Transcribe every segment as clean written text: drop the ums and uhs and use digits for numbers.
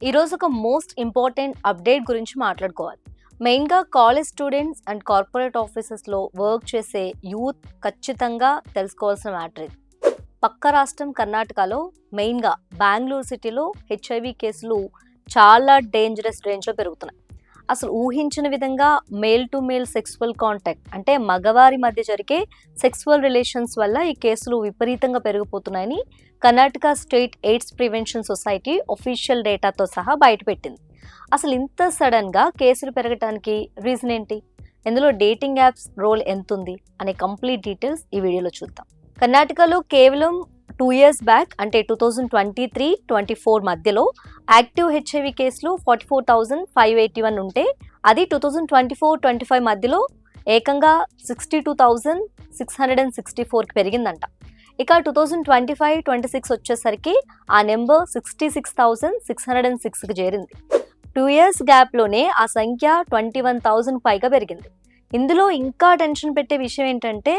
ఈరోజు ఒక most important update గురించి మాట్లాడుకోవాలి. మెయిన్గా కాలేజ్ స్టూడెంట్స్ అండ్ కార్పొరేట్ ఆఫీసెస్లో వర్క్ చేసే యూత్ ఖచ్చితంగా తెలుసుకోవాల్సిన మ్యాటర్ ఇది. పక్క రాష్ట్రం కర్ణాటకలో మెయిన్గా బెంగళూరు సిటీలో హెచ్ఐవి కేసులు చాలా డేంజరస్ రేంజ్లో పెరుగుతున్నాయి. అసలు ఊహించిన విధంగా male to male sexual contact అంటే మగవారి మధ్య జరిగే సెక్సువల్ రిలేషన్స్ వల్ల ఈ కేసులు విపరీతంగా పెరిగిపోతున్నాయని Karnataka state AIDS prevention society official డేటాతో సహా బయటపెట్టింది. అసలు ఇంత సడన్గా కేసులు పెరగడానికి రీజన్ ఏంటి, ఇందులో డేటింగ్ యాప్స్ రోల్ ఎంతుంది అనే కంప్లీట్ డీటెయిల్స్ ఈ వీడియోలో చూద్దాం. కర్ణాటకలో కేవలం 2 years బ్యాక్ అంటే 2023-24 మధ్యలో యాక్టివ్ హెచ్ఐవి కేసులు 44,581 ఉంటే అది 2024-25 మధ్యలో ఏకంగా 62,664కి పెరిగిందంట. ఇక 2025-26 వచ్చేసరికి ఆ నెంబర్ 66,606కి చేరింది. 2 years గ్యాప్లోనే ఆ సంఖ్య 21,000 పైగా పెరిగింది. ఇందులో ఇంకా టెన్షన్ పెట్టే విషయం ఏంటంటే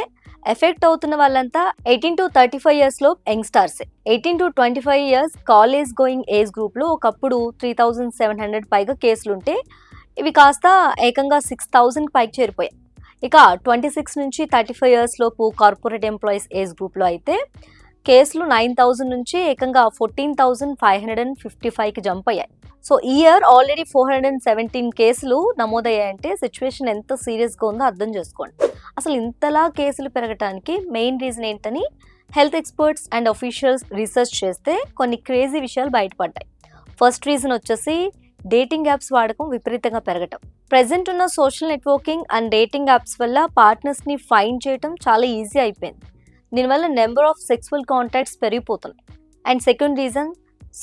ఎఫెక్ట్ అవుతున్న వాళ్ళంతా 18 to 35 years లో యంగ్స్టార్సే. 18 to 25 years college going age గ్రూప్లో ఒకప్పుడు 3,700 పైగా కేసులుంటే ఇవి కాస్త ఏకంగా 6,000 పైకి చేరిపోయాయి. ఇక 26 నుంచి 35 years లోపు కార్పొరేట్ ఎంప్లాయీస్ ఏజ్ గ్రూప్లో అయితే కేసులు 9,000 నుంచి ఏకంగా 14,555కి జంప్ అయ్యాయి. సో ఈ ఇయర్ ఆల్రెడీ 417 కేసులు నమోదయ్యాయంటే సిచ్యువేషన్ ఎంత సీరియస్గా ఉందో అర్థం చేసుకోండి. అసలు ఇంతలా కేసులు పెరగడానికి మెయిన్ రీజన్ ఏంటని health experts and officials research చేస్తే కొన్ని క్రేజీ విషయాలు బయటపడ్డాయి. ఫస్ట్ రీజన్ వచ్చేసి డేటింగ్ యాప్స్ వాడకం విపరీతంగా పెరగటం. ప్రెజెంట్ ఉన్న social networking and dating apps వల్ల పార్ట్నర్స్ని ఫైండ్ చేయటం చాలా ఈజీ అయిపోయింది. దీనివల్ల నెంబర్ ఆఫ్ సెక్సువల్ కాంటాక్ట్స్ పెరిగిపోతున్నాయి. And second reason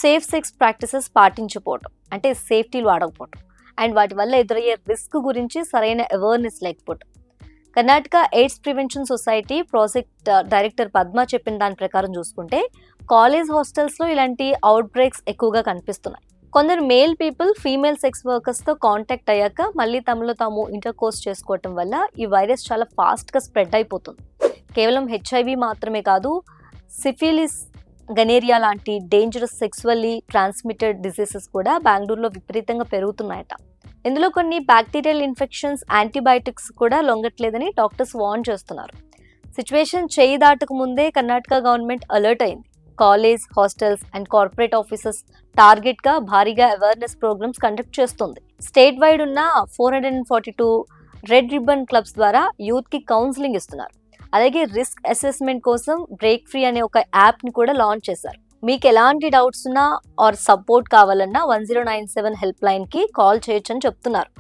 safe sex practices పాటించకపోవటం, అంటే సేఫ్టీలు వాడకపోవటం అండ్ వాటి వల్ల ఎదురయ్యే రిస్క్ గురించి సరైన అవేర్నెస్ లేకపోవటం. Karnataka AIDS prevention society project director Padma చెప్పిన దాని ప్రకారం చూసుకుంటే కాలేజ్ హాస్టల్స్లో ఇలాంటి అవుట్ బ్రేక్స్ ఎక్కువగా కనిపిస్తున్నాయి. కొందరు మేల్ పీపుల్ ఫీమేల్ సెక్స్ వర్కర్స్తో కాంటాక్ట్ అయ్యాక మళ్ళీ తమలో తాము ఇంటర్కోర్స్ చేసుకోవటం వల్ల ఈ వైరస్ చాలా ఫాస్ట్గా స్ప్రెడ్ అయిపోతుంది. కేవలం హెచ్ఐవి మాత్రమే కాదు, సిఫిలిస్, గనేరియా లాంటి డేంజరస్ సెక్సువల్లీ ట్రాన్స్మిటెడ్ డిసీజెస్ కూడా బెంగళూరులో విపరీతంగా పెరుగుతున్నాయట. ఇందులో కొన్ని బ్యాక్టీరియల్ ఇన్ఫెక్షన్స్, యాంటీబయాటిక్స్ కూడా లొంగట్లేదని డాక్టర్స్ వార్న్ చేస్తున్నారు. సిచ్యువేషన్ చేయి దాటక ముందే కర్ణాటక గవర్నమెంట్ అలర్ట్ అయింది. College, hostels and corporate offices టార్గెట్గా భారీగా అవేర్నెస్ ప్రోగ్రామ్స్ కండక్ట్ చేస్తుంది. స్టేట్ వైడ్ ఉన్న 442 రెడ్ రిబ్బన్ క్లబ్స్ ద్వారా యూత్కి కౌన్సిలింగ్ ఇస్తున్నారు. అలాగే రిస్క్ అసెస్మెంట్ కోసం బ్రేక్ ఫ్రీ అనే ఒక యాప్ని కూడా లాంచ్ చేశారు. మీకు ఎలాంటి డౌట్స్ ఉన్నా ఆర్ సపోర్ట్ కావాలన్నా 1097 హెల్ప్ లైన్కి కాల్ చేయొచ్చని చెప్తున్నారు.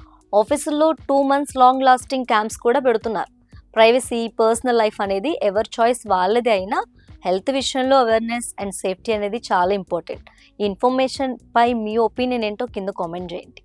ఆఫీసుల్లో 2 months లాంగ్ లాస్టింగ్ క్యాంప్స్ కూడా పెడుతున్నారు. ప్రైవసీ, పర్సనల్ లైఫ్ అనేది ఎవరి చాయిస్ వాళ్ళదే అయినా హెల్త్ విషయంలో అవేర్నెస్ అండ్ సేఫ్టీ అనేది చాలా ఇంపార్టెంట్. ఈ ఇన్ఫర్మేషన్ పై మీ ఒపీనియన్ ఏంటో కింద కామెంట్ చేయండి.